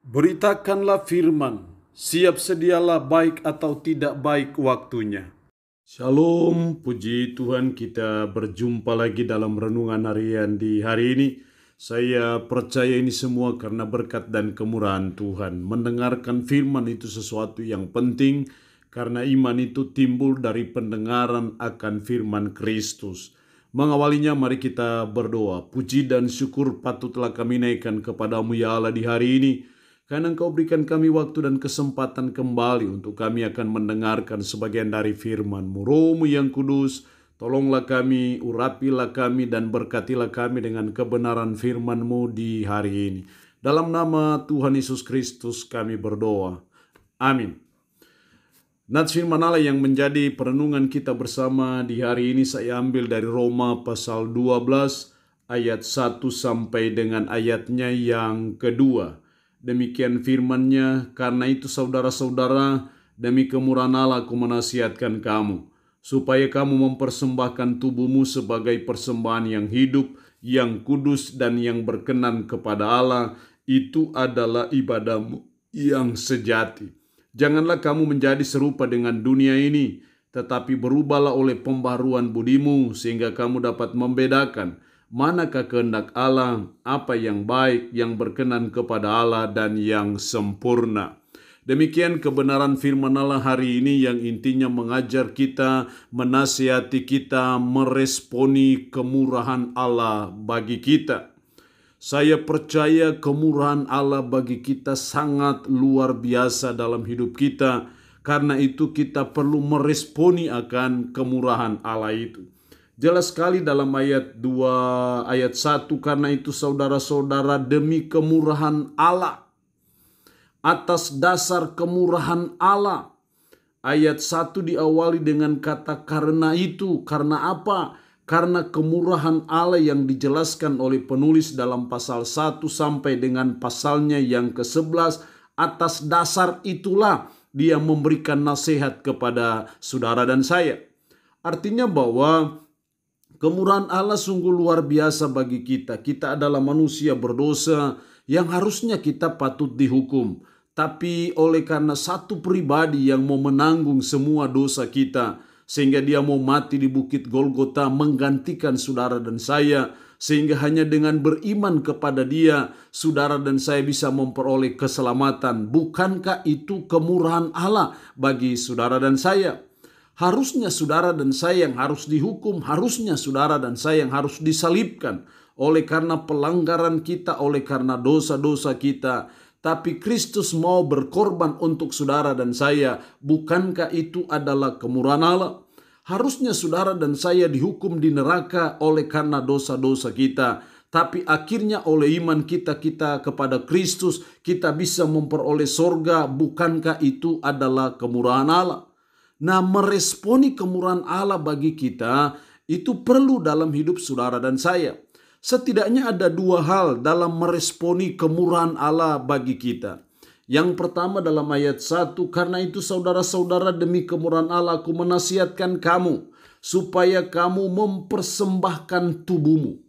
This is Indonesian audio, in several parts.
Beritakanlah firman, siap sedialah baik atau tidak baik waktunya. Shalom, puji Tuhan, kita berjumpa lagi dalam renungan harian di hari ini. Saya percaya ini semua karena berkat dan kemurahan Tuhan. Mendengarkan firman itu sesuatu yang penting karena iman itu timbul dari pendengaran akan firman Kristus. Mengawalinya mari kita berdoa. Puji dan syukur patutlah kami naikkan kepadamu ya Allah di hari ini. Karena Engkau berikan kami waktu dan kesempatan kembali untuk kami akan mendengarkan sebagian dari firman-Mu. Roh-Mu yang kudus, tolonglah kami, urapilah kami, dan berkatilah kami dengan kebenaran firman-Mu di hari ini. Dalam nama Tuhan Yesus Kristus kami berdoa. Amin. Nats firman Allah yang menjadi perenungan kita bersama di hari ini saya ambil dari Roma pasal 12 ayat 1 sampai dengan ayatnya yang kedua. Demikian firman-Nya, karena itu saudara-saudara, demi kemurahan Allah aku menasihatkan kamu, supaya kamu mempersembahkan tubuhmu sebagai persembahan yang hidup, yang kudus dan yang berkenan kepada Allah, itu adalah ibadahmu yang sejati. Janganlah kamu menjadi serupa dengan dunia ini, tetapi berubahlah oleh pembaharuan budimu, sehingga kamu dapat membedakan manakah kehendak Allah, apa yang baik, yang berkenan kepada Allah, dan yang sempurna. Demikian kebenaran firman Allah hari ini yang intinya mengajar kita, menasihati kita, meresponi kemurahan Allah bagi kita. Saya percaya kemurahan Allah bagi kita sangat luar biasa dalam hidup kita. Karena itu kita perlu meresponi akan kemurahan Allah itu. Jelas sekali dalam ayat 2, ayat 1, karena itu saudara-saudara demi kemurahan Allah. Atas dasar kemurahan Allah. Ayat 1 diawali dengan kata karena itu. Karena apa? Karena kemurahan Allah yang dijelaskan oleh penulis dalam pasal 1 sampai dengan pasalnya yang ke-11. Atas dasar itulah dia memberikan nasihat kepada saudara dan saya. Artinya bahwa kemurahan Allah sungguh luar biasa bagi kita. Kita adalah manusia berdosa yang harusnya kita patut dihukum. Tapi oleh karena satu pribadi yang mau menanggung semua dosa kita, sehingga dia mau mati di bukit Golgota menggantikan saudara dan saya, sehingga hanya dengan beriman kepada dia, saudara dan saya bisa memperoleh keselamatan. Bukankah itu kemurahan Allah bagi saudara dan saya? Harusnya saudara dan saya yang harus dihukum, harusnya saudara dan saya yang harus disalibkan oleh karena pelanggaran kita, oleh karena dosa-dosa kita. Tapi Kristus mau berkorban untuk saudara dan saya. Bukankah itu adalah kemurahan Allah? Harusnya saudara dan saya dihukum di neraka oleh karena dosa-dosa kita. Tapi akhirnya oleh iman kita kepada Kristus, kita bisa memperoleh sorga. Bukankah itu adalah kemurahan Allah? Nah, meresponi kemurahan Allah bagi kita itu perlu dalam hidup saudara dan saya. Setidaknya ada dua hal dalam meresponi kemurahan Allah bagi kita. Yang pertama dalam ayat 1, karena itu saudara-saudara demi kemurahan Allah aku menasihatkan kamu, supaya kamu mempersembahkan tubuhmu.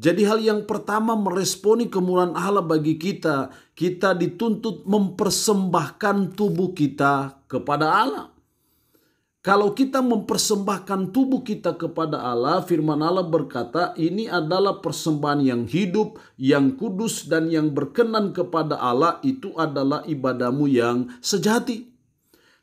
Jadi hal yang pertama meresponi kemurahan Allah bagi kita, kita dituntut mempersembahkan tubuh kita kepada Allah. Kalau kita mempersembahkan tubuh kita kepada Allah, firman Allah berkata ini adalah persembahan yang hidup, yang kudus dan yang berkenan kepada Allah, itu adalah ibadahmu yang sejati.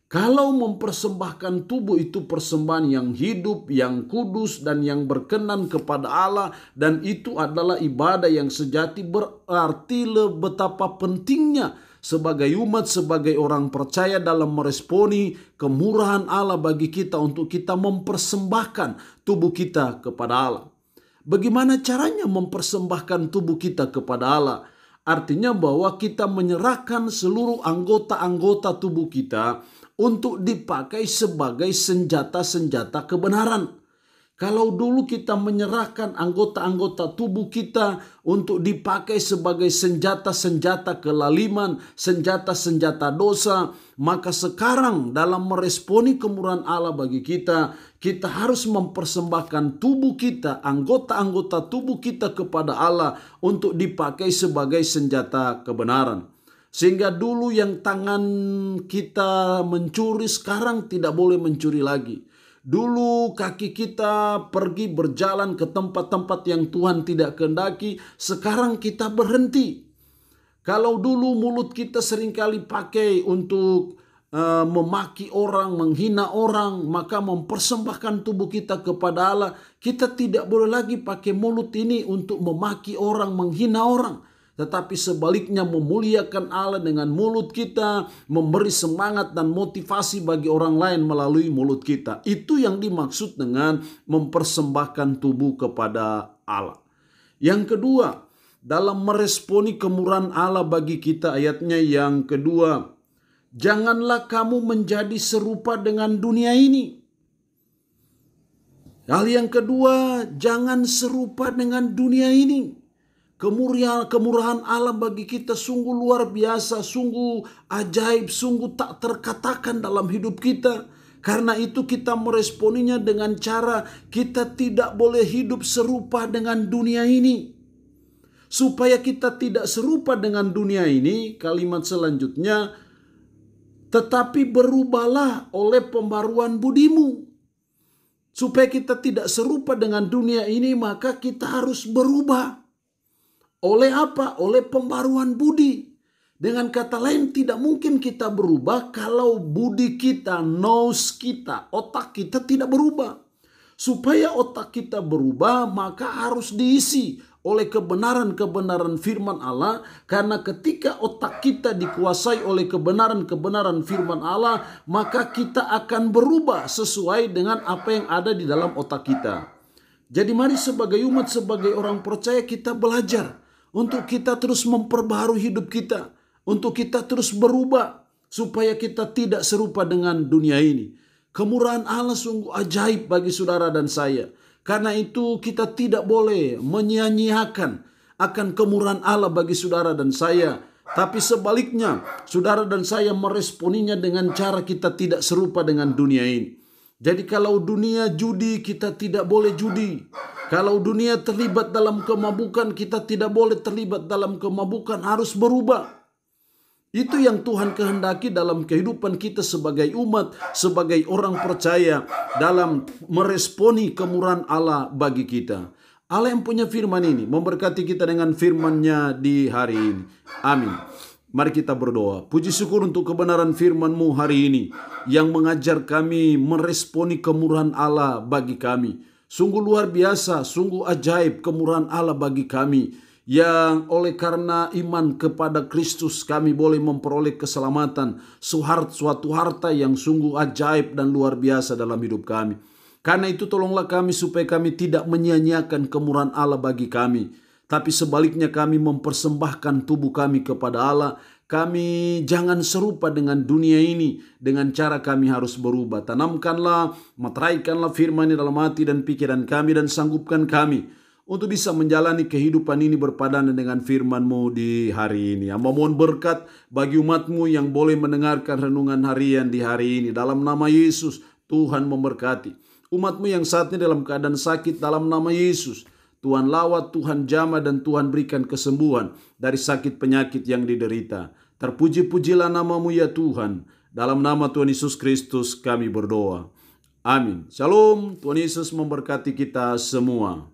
Kalau mempersembahkan tubuh itu persembahan yang hidup, yang kudus dan yang berkenan kepada Allah, dan itu adalah ibadah yang sejati, berarti betapa pentingnya sebagai umat, sebagai orang percaya dalam meresponi kemurahan Allah bagi kita untuk kita mempersembahkan tubuh kita kepada Allah. Bagaimana caranya mempersembahkan tubuh kita kepada Allah? Artinya bahwa kita menyerahkan seluruh anggota-anggota tubuh kita untuk dipakai sebagai senjata-senjata kebenaran. Kalau dulu kita menyerahkan anggota-anggota tubuh kita untuk dipakai sebagai senjata-senjata kelaliman, senjata-senjata dosa, maka sekarang dalam meresponi kemurahan Allah bagi kita, kita harus mempersembahkan tubuh kita, anggota-anggota tubuh kita kepada Allah untuk dipakai sebagai senjata kebenaran. Sehingga dulu yang tangan kita mencuri, sekarang tidak boleh mencuri lagi. Dulu kaki kita pergi berjalan ke tempat-tempat yang Tuhan tidak kehendaki, sekarang kita berhenti. Kalau dulu mulut kita seringkali pakai untuk memaki orang, menghina orang, maka mempersembahkan tubuh kita kepada Allah. Kita tidak boleh lagi pakai mulut ini untuk memaki orang, menghina orang. Tetapi sebaliknya memuliakan Allah dengan mulut kita, memberi semangat dan motivasi bagi orang lain melalui mulut kita. Itu yang dimaksud dengan mempersembahkan tubuh kepada Allah. Yang kedua, dalam meresponi kemurahan Allah bagi kita, ayatnya yang kedua, janganlah kamu menjadi serupa dengan dunia ini. Hal yang kedua, jangan serupa dengan dunia ini. Kemurahan Allah bagi kita sungguh luar biasa, sungguh ajaib, sungguh tak terkatakan dalam hidup kita. Karena itu kita meresponinya dengan cara kita tidak boleh hidup serupa dengan dunia ini. Supaya kita tidak serupa dengan dunia ini, kalimat selanjutnya, tetapi berubahlah oleh pembaruan budimu. Supaya kita tidak serupa dengan dunia ini, maka kita harus berubah. Oleh apa? Oleh pembaruan budi. Dengan kata lain, tidak mungkin kita berubah kalau budi kita, nous kita, otak kita tidak berubah. Supaya otak kita berubah, maka harus diisi oleh kebenaran-kebenaran firman Allah. Karena ketika otak kita dikuasai oleh kebenaran-kebenaran firman Allah, maka kita akan berubah sesuai dengan apa yang ada di dalam otak kita. Jadi mari sebagai umat, sebagai orang percaya, kita belajar untuk kita terus memperbaharui hidup kita, untuk kita terus berubah supaya kita tidak serupa dengan dunia ini. Kemurahan Allah sungguh ajaib bagi saudara dan saya. Karena itu kita tidak boleh menyia-nyiakan akan kemurahan Allah bagi saudara dan saya. Tapi sebaliknya, saudara dan saya meresponinya dengan cara kita tidak serupa dengan dunia ini. Jadi kalau dunia judi, kita tidak boleh judi. Kalau dunia terlibat dalam kemabukan, kita tidak boleh terlibat dalam kemabukan, harus berubah. Itu yang Tuhan kehendaki dalam kehidupan kita sebagai umat, sebagai orang percaya dalam meresponi kemurahan Allah bagi kita. Allah yang punya firman ini memberkati kita dengan firman-Nya di hari ini. Amin. Mari kita berdoa. Puji syukur untuk kebenaran firman-Mu hari ini yang mengajar kami meresponi kemurahan Allah bagi kami. Sungguh luar biasa, sungguh ajaib kemurahan Allah bagi kami. Yang oleh karena iman kepada Kristus kami boleh memperoleh keselamatan, suatu harta yang sungguh ajaib dan luar biasa dalam hidup kami. Karena itu tolonglah kami supaya kami tidak menyia-nyiakan kemurahan Allah bagi kami. Tapi sebaliknya kami mempersembahkan tubuh kami kepada Allah. Kami jangan serupa dengan dunia ini. Dengan cara kami harus berubah. Tanamkanlah, materaikanlah firman dalam hati dan pikiran kami. Dan sanggupkan kami untuk bisa menjalani kehidupan ini berpadanan dengan firman-Mu di hari ini. Hamba mohon berkat bagi umat-Mu yang boleh mendengarkan renungan harian di hari ini. Dalam nama Yesus, Tuhan memberkati. Umat-Mu yang saat ini dalam keadaan sakit, dalam nama Yesus, Tuhan lawat, Tuhan jamah, dan Tuhan berikan kesembuhan dari sakit penyakit yang diderita. Terpuji-pujilah nama-Mu ya Tuhan. Dalam nama Tuhan Yesus Kristus kami berdoa. Amin. Shalom, Tuhan Yesus memberkati kita semua.